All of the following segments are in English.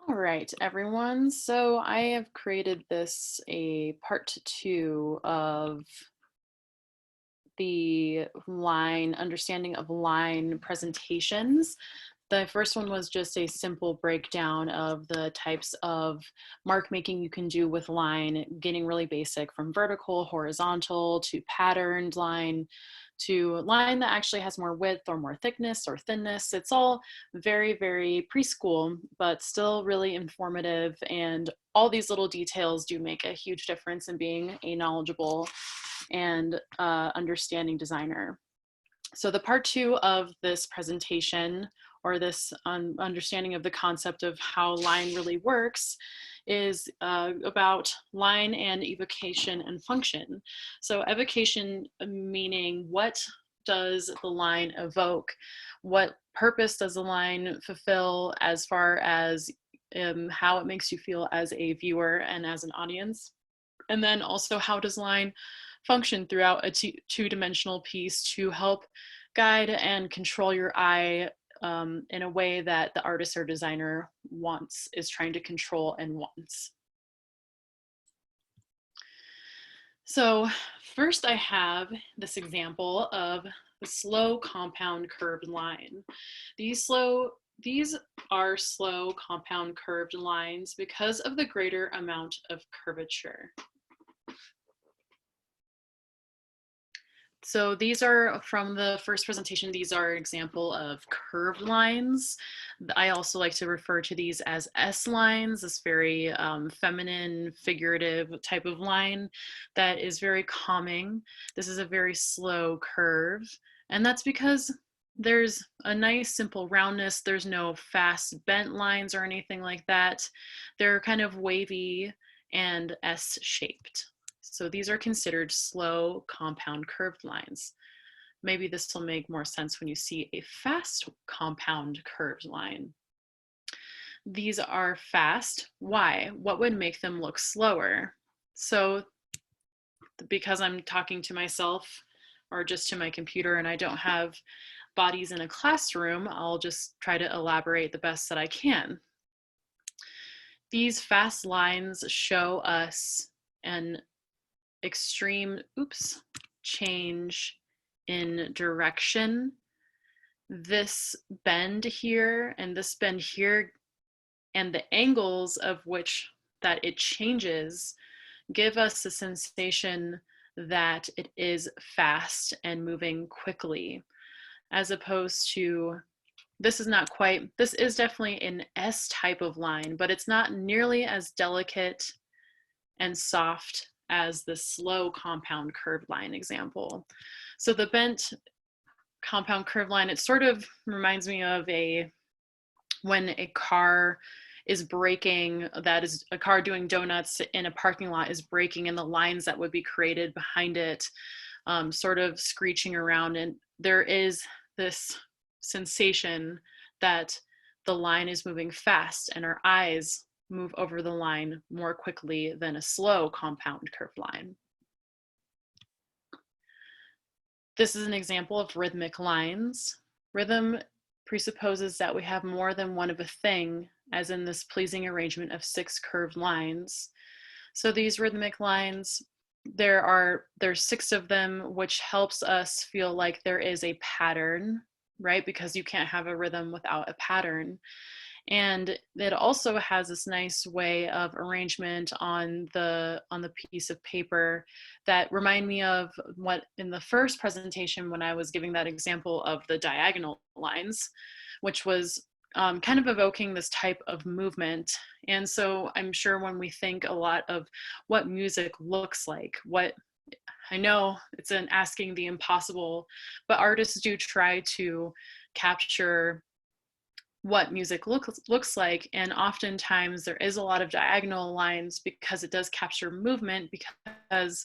All right, everyone. So I have created this a part two of the line understanding of line presentations. The first one was just a simple breakdown of the types of mark making you can do with line, getting really basic from vertical, horizontal to patterned line to line that actually has more width or more thickness or thinness. It's all very, very preschool, but still really informative. And all these little details do make a huge difference in being a knowledgeable and understanding designer. So the part two of this presentation, or this understanding of the concept of how line really works, is about line and evocation and function. So evocation meaning what does the line evoke? What purpose does the line fulfill as far as how it makes you feel as a viewer and as an audience? And then also, how does line function throughout a two-dimensional piece to help guide and control your eye in a way that the artist or designer is trying to control and wants. So first I have this example of the slow compound curved line. These are slow compound curved lines because of the greater amount of curvature. So these are from the first presentation. These are an example of curved lines. I also like to refer to these as S lines, this very feminine, figurative type of line that is very calming. This is a very slow curve, and that's because there's a nice simple roundness. There's no fast bent lines or anything like that. They're kind of wavy and S-shaped. So these are considered slow compound curved lines. Maybe this will make more sense when you see a fast compound curved line. These are fast. Why? What would make them look slower? So because I'm talking to myself or just to my computer and I don't have bodies in a classroom, I'll just try to elaborate the best that I can. These fast lines show us an extreme change in direction. This bend here and this bend here and the angles of which that it changes give us the sensation that it is fast and moving quickly, as opposed to this is definitely an S type of line, but it's not nearly as delicate and soft as the slow compound curved line example. So the bent compound curved line, it sort of reminds me of when a car is braking, that is a car doing donuts in a parking lot is braking, and the lines that would be created behind it sort of screeching around, and there is this sensation that the line is moving fast and our eyes move over the line more quickly than a slow compound curved line. This is an example of rhythmic lines. Rhythm presupposes that we have more than one of a thing, as in this pleasing arrangement of 6 curved lines. So these rhythmic lines, there's 6 of them, which helps us feel like there is a pattern, right? Because you can't have a rhythm without a pattern. And it also has this nice way of arrangement on the piece of paper that remind me of what in the first presentation when I was giving that example of the diagonal lines, which was kind of evoking this type of movement. And so I'm sure when we think a lot of what music looks like, I know it's an asking the impossible, but artists do try to capture what music looks like, and oftentimes there is a lot of diagonal lines because it does capture movement, because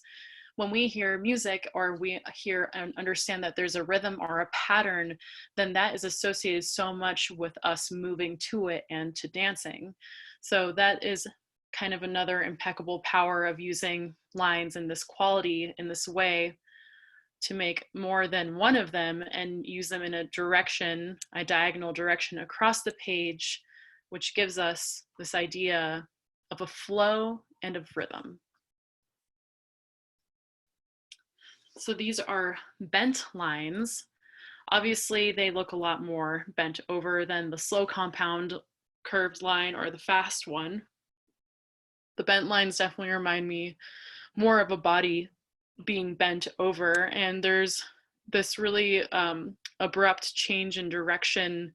when we hear music or we hear and understand that there's a rhythm or a pattern, then that is associated so much with us moving to it and to dancing. So that is kind of another impeccable power of using lines in this quality, in this way, to make more than one of them and use them in a diagonal direction across the page which gives us this idea of a flow and of rhythm. So these are bent lines. Obviously, they look a lot more bent over than the slow compound curved line or the fast one. The bent lines definitely remind me more of a body being bent over, and there's this really abrupt change in direction.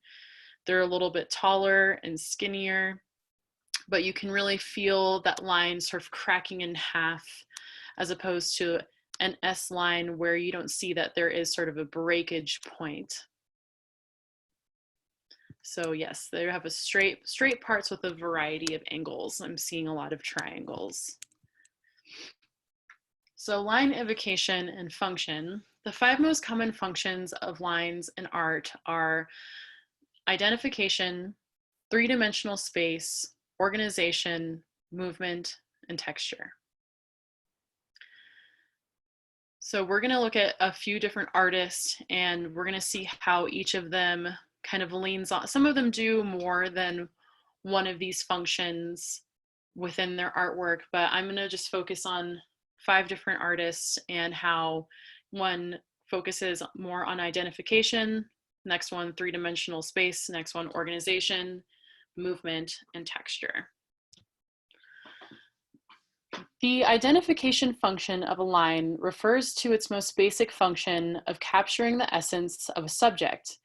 They're a little bit taller and skinnier, but you can really feel that line sort of cracking in half, as opposed to an S line where you don't see that there is sort of a breakage point. So yes, they have a straight parts with a variety of angles. I'm seeing a lot of triangles. So line evocation and function. The 5 most common functions of lines in art are identification, 3-dimensional space, organization, movement, and texture. So we're going to look at a few different artists, and we're going to see how each of them kind of leans on. Some of them do more than one of these functions within their artwork, but I'm going to just focus on 5 different artists and how one focuses more on identification, next one 3-dimensional space, next one organization, movement, and texture. The identification function of a line refers to its most basic function of capturing the essence of a subject,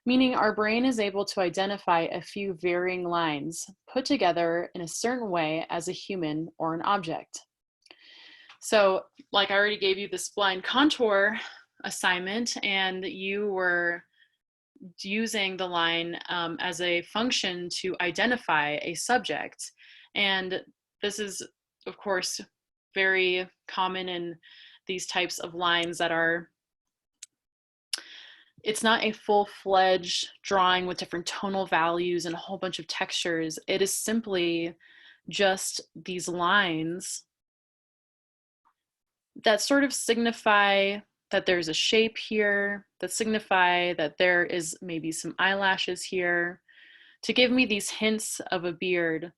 meaning our brain is able to identify a few varying lines put together in a certain way as a human or an object. So, like I already gave you this blind contour assignment, and you were using the line as a function to identify a subject. And this is, of course, very common in these types of lines that are, it's not a full-fledged drawing with different tonal values and a whole bunch of textures. It is simply just these lines that sort of signify that there's a shape here, that signify that there is maybe some eyelashes here, to give me these hints of a beard.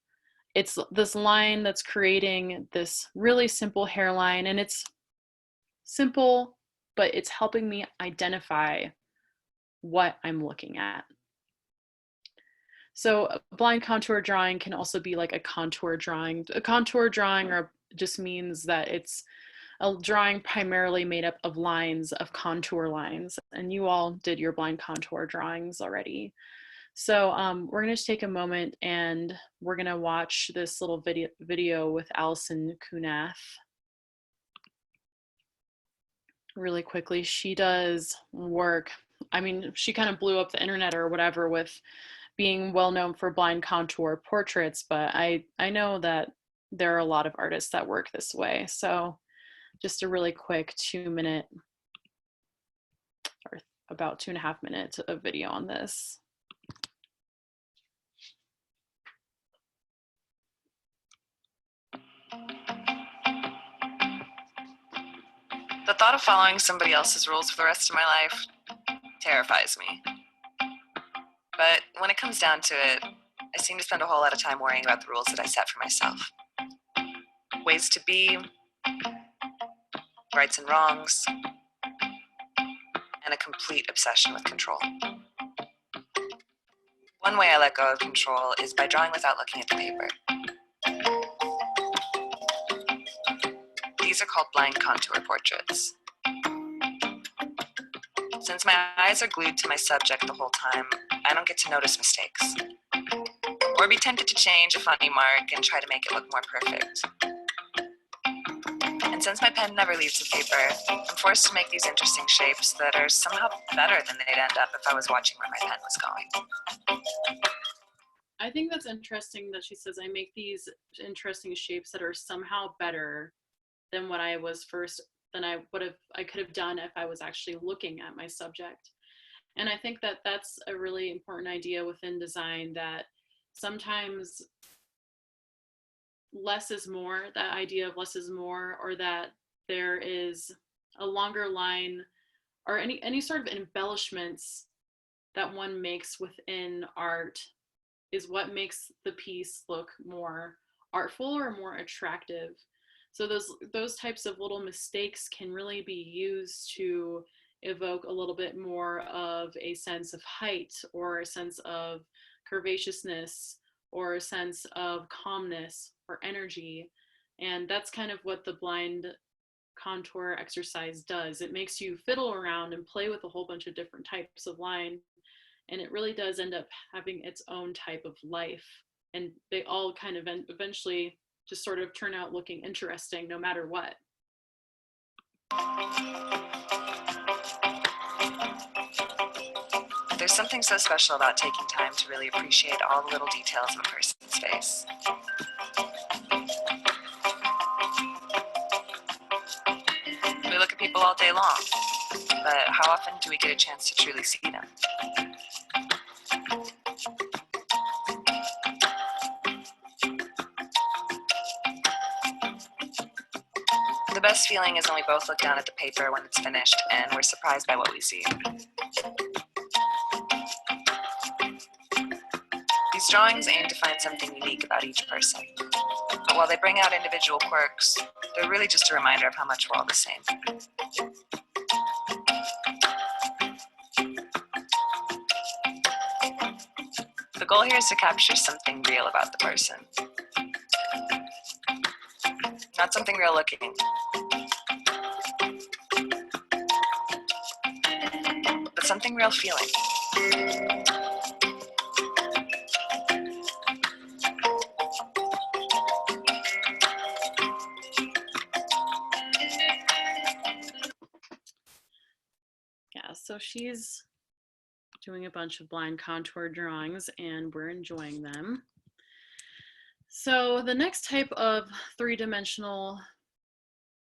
It's this line that's creating this really simple hairline, and it's simple, but it's helping me identify what I'm looking at. So a blind contour drawing can also be like a contour drawing. A contour drawing just means that it's a drawing primarily made up of lines, of contour lines, and you all did your blind contour drawings already. So we're going to take a moment and we're going to watch this little video with Allison Kunath really quickly. She does work, I mean, she kind of blew up the internet or whatever with being well known for blind contour portraits, but I know that there are a lot of artists that work this way. So just a really quick 2-minute or about 2.5 minutes of video on this. The thought of following somebody else's rules for the rest of my life terrifies me. But when it comes down to it, I seem to spend a whole lot of time worrying about the rules that I set for myself. Ways to be, rights and wrongs, and a complete obsession with control. One way I let go of control is by drawing without looking at the paper. These are called blind contour portraits. Since my eyes are glued to my subject the whole time, I don't get to notice mistakes, or be tempted to change a funny mark and try to make it look more perfect. And since my pen never leaves the paper, I'm forced to make these interesting shapes that are somehow better than they'd end up if I was watching where my pen was going. I think that's interesting that she says, I make these interesting shapes that are somehow better than what I was first, than I could have done if I was actually looking at my subject. And I think that that's a really important idea within design, that sometimes less is more, that idea of less is more, or that there is a longer line or any sort of embellishments that one makes within art is what makes the piece look more artful or more attractive. So those types of little mistakes can really be used to evoke a little bit more of a sense of height or a sense of curvaceousness or a sense of calmness or energy. And that's kind of what the blind contour exercise does. It makes you fiddle around and play with a whole bunch of different types of line, and it really does end up having its own type of life. And they all kind of eventually just sort of turn out looking interesting no matter what. There's something so special about taking time to really appreciate all the little details of a person's face. We look at people all day long, but how often do we get a chance to truly see them? The best feeling is when we both look down at the paper when it's finished and we're surprised by what we see. These drawings aim to find something unique about each person, but while they bring out individual quirks, they're really just a reminder of how much we're all the same. The goal here is to capture something real about the person. Not something real looking, but something real feeling. Yeah, so she's doing a bunch of blind contour drawings and we're enjoying them. So the next type of three-dimensional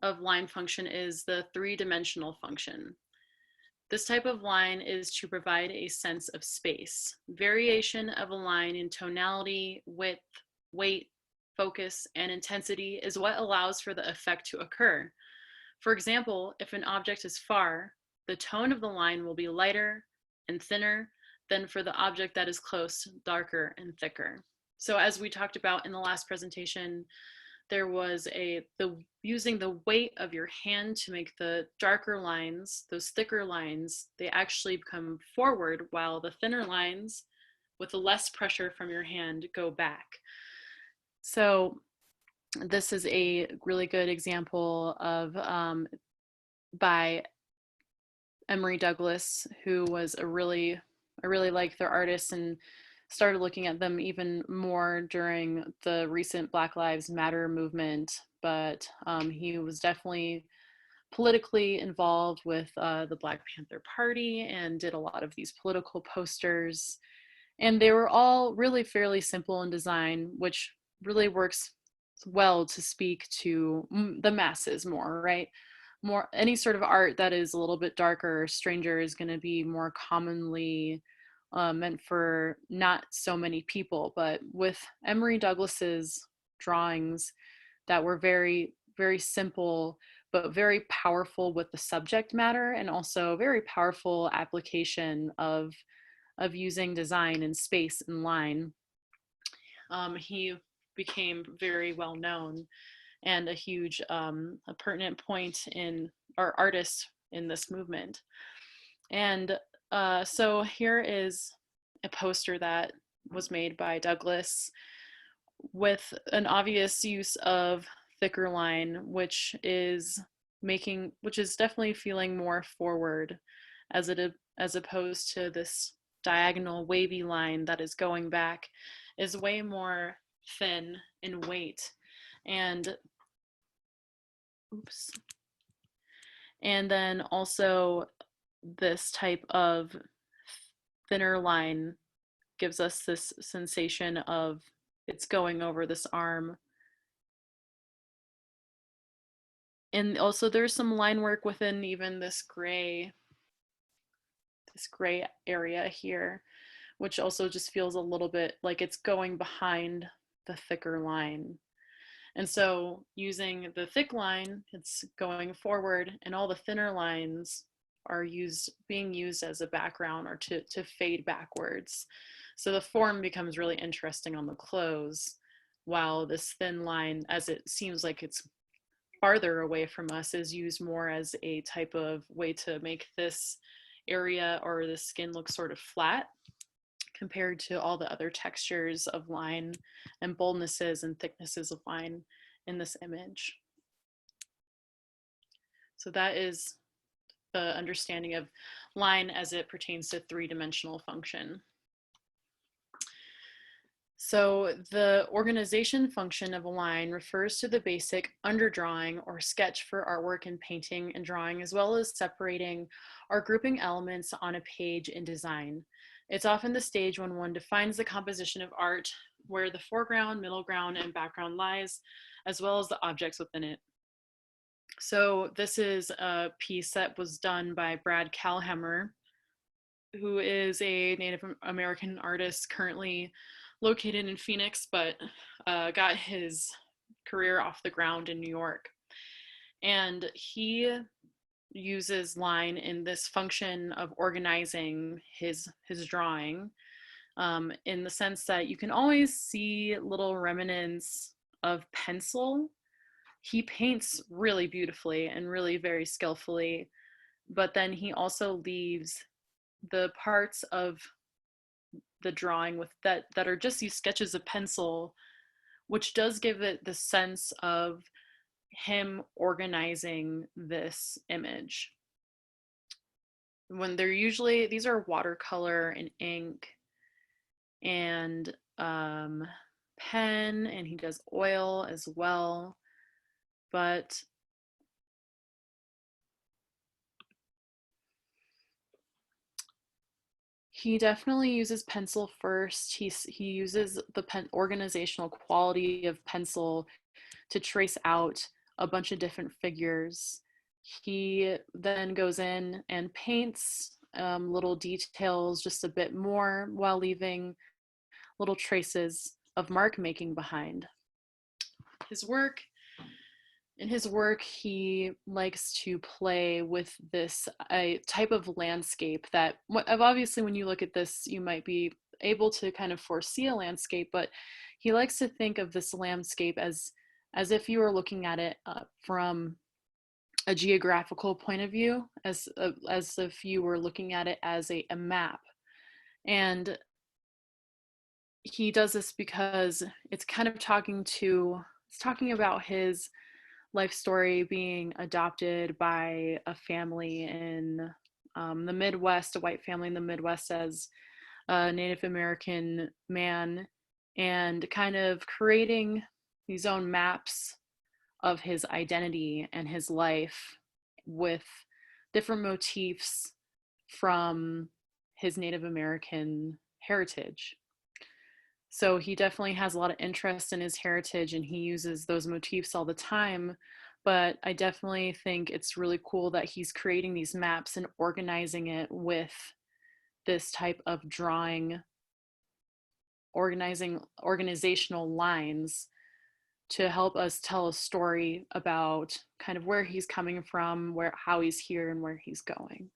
of line function is the three-dimensional function. This type of line is to provide a sense of space. Variation of a line in tonality, width, weight, focus, and intensity is what allows for the effect to occur. For example, if an object is far, the tone of the line will be lighter and thinner than for the object that is close, darker and thicker. So as we talked about in the last presentation, there was using the weight of your hand to make the darker lines, those thicker lines, they actually come forward while the thinner lines with the less pressure from your hand go back. So this is a really good example of by Emory Douglas, who was I really like their artists and started looking at them even more during the recent Black Lives Matter movement, but he was definitely politically involved with the Black Panther Party and did a lot of these political posters. And they were all really fairly simple in design, which really works well to speak to the masses more, right? More any sort of art that is a little bit darker or stranger is going to be more commonly meant for not so many people. But with Emory Douglas's drawings that were very, very simple, but very powerful with the subject matter, and also very powerful application of using design and space and line, he became very well known and a huge a pertinent point in our artists in this movement. And so here is a poster that was made by Douglas with an obvious use of thicker line, which is definitely feeling more forward as opposed to this diagonal wavy line that is going back, is way more thin in weight. And oops. And then also this type of thinner line gives us this sensation of it's going over this arm. And also there's some line work within even this gray area here, which also just feels a little bit like it's going behind the thicker line. And so using the thick line, it's going forward, and all the thinner lines are being used as a background or to fade backwards. So the form becomes really interesting on the close, while this thin line, as it seems like it's farther away from us, is used more as a type of way to make this area or the skin look sort of flat compared to all the other textures of line and boldnesses and thicknesses of line in this image. So that is the understanding of line as it pertains to three-dimensional function. So the organization function of a line refers to the basic underdrawing or sketch for artwork and painting and drawing, as well as separating or grouping elements on a page in design. It's often the stage when one defines the composition of art, where the foreground, middle ground, and background lies, as well as the objects within it. So this is a piece that was done by Brad Kalhammer, who is a Native American artist currently located in Phoenix, but got his career off the ground in New York. And he uses line in this function of organizing his drawing, in the sense that you can always see little remnants of pencil. He paints really beautifully and really very skillfully, but then he also leaves the parts of the drawing with that are just these sketches of pencil, which does give it the sense of him organizing this image. When they're usually, these are watercolor and ink and pen, and he does oil as well, but he definitely uses pencil first. He uses the organizational quality of pencil to trace out a bunch of different figures. He then goes in and paints little details just a bit more, while leaving little traces of mark making behind. In his work, he likes to play with this type of landscape that, obviously when you look at this, you might be able to kind of foresee a landscape, but he likes to think of this landscape as if you were looking at it from a geographical point of view, as if you were looking at it as a map. And he does this because it's kind of talking about his life story, being adopted by a family in the Midwest, a white family in the Midwest, as a Native American man, and kind of creating these own maps of his identity and his life with different motifs from his Native American heritage. So he definitely has a lot of interest in his heritage, and he uses those motifs all the time. But I definitely think it's really cool that he's creating these maps and organizing it with this type of drawing, organizational lines to help us tell a story about kind of where he's coming from, how he's here, and where he's going.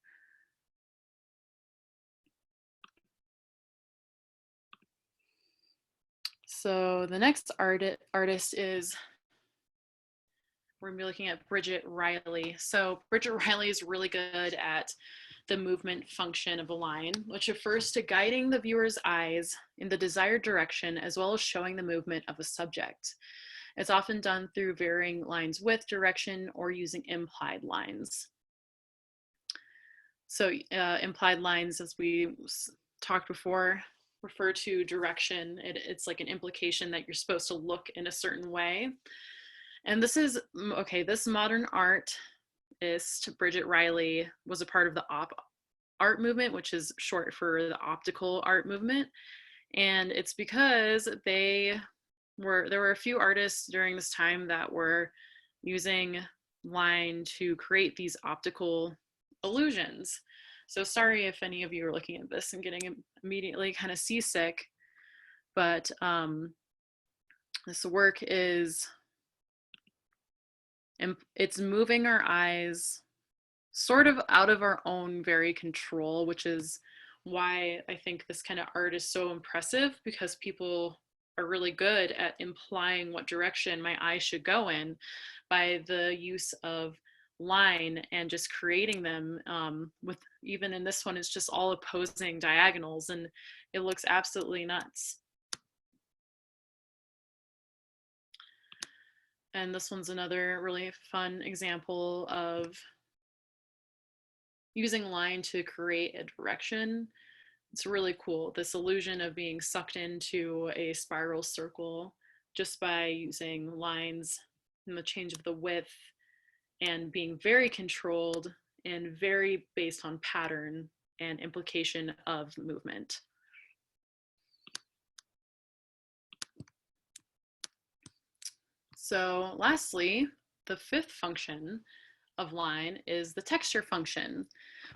So the next artist is, we're gonna be looking at Bridget Riley. So Bridget Riley is really good at the movement function of a line, which refers to guiding the viewer's eyes in the desired direction, as well as showing the movement of a subject. It's often done through varying lines with direction or using implied lines. So implied lines, as we talked before, refer to direction. It's like an implication that you're supposed to look in a certain way. And this is, okay, this modern artist, Bridget Riley, was a part of the art movement, which is short for the optical art movement. And it's because there were a few artists during this time that were using line to create these optical illusions. So sorry if any of you are looking at this and getting immediately kind of seasick, but this work it's moving our eyes sort of out of our own very control, which is why I think this kind of art is so impressive, because people are really good at implying what direction my eye should go in by the use of line and just creating them with, even in this one, it's just all opposing diagonals and it looks absolutely nuts. And this one's another really fun example of using line to create a direction. It's really cool, this illusion of being sucked into a spiral circle just by using lines and the change of the width and being very controlled and very based on pattern and implication of movement. So lastly, the fifth function of line is the texture function,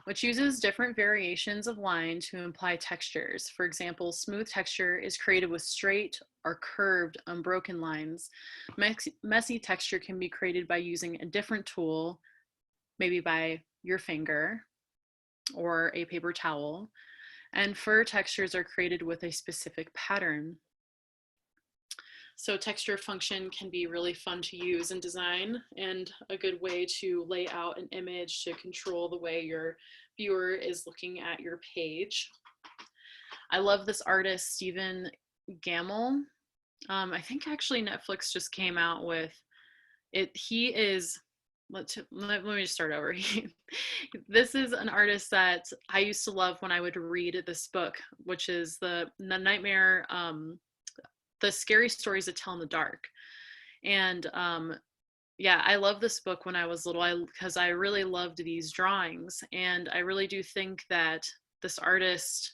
which uses different variations of line to imply textures. For example, smooth texture is created with straight or curved, unbroken lines. Messy texture can be created by using a different tool, maybe by your finger or a paper towel. And fur textures are created with a specific pattern. So texture function can be really fun to use in design and a good way to lay out an image to control the way your viewer is looking at your page. I love this artist, Stephen Gamel. I think actually Netflix just came out with it. He is, let me just start over. This is an artist that I used to love when I would read this book, which is the Nightmare, the Scary Stories to Tell in the Dark. And yeah, I love this book when I was little because I really loved these drawings. And I really do think that this artist,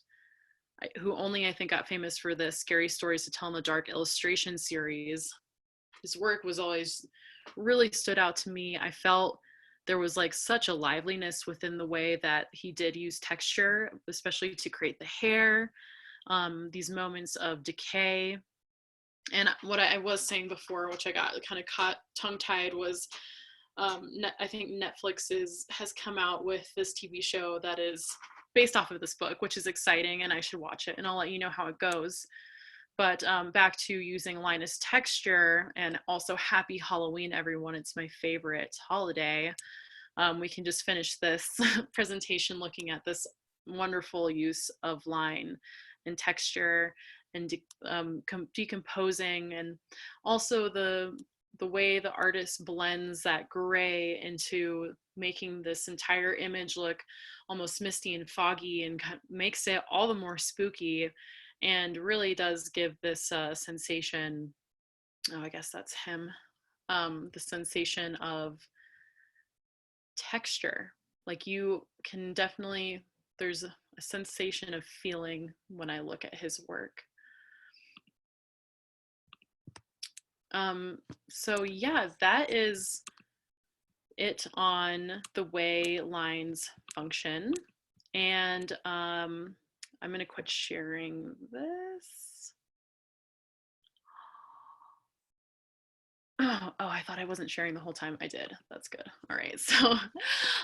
who only I think got famous for the Scary Stories to Tell in the Dark illustration series, his work was always really stood out to me. I felt there was like such a liveliness within the way that he did use texture, especially to create the hair, these moments of decay. And what I was saying before, which I got kind of caught tongue-tied, was I think Netflix has come out with this TV show that is based off of this book, which is exciting, and I should watch it, and I'll let you know how it goes. But back to using line as texture, and also happy Halloween, everyone. It's my favorite holiday. We can just finish this presentation looking at this wonderful use of line and texture and decomposing, and also the way the artist blends that gray into making this entire image look almost misty and foggy, and makes it all the more spooky, and really does give this sensation, oh, I guess that's him, the sensation of texture. Like you can definitely, there's a sensation of feeling when I look at his work. So yeah, that is it on the way lines function. And I'm gonna quit sharing this. Oh, I thought I wasn't sharing the whole time. I did. That's good. All right. So,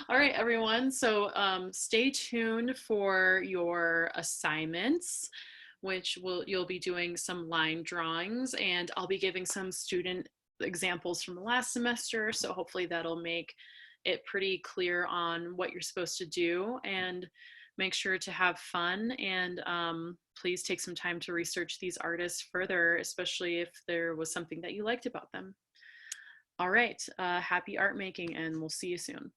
all right, everyone. So stay tuned for your assignments, which you'll be doing some line drawings, and I'll be giving some student examples from the last semester. So hopefully that'll make it pretty clear on what you're supposed to do, and make sure to have fun, and please take some time to research these artists further, especially if there was something that you liked about them. All right, happy art making, and we'll see you soon.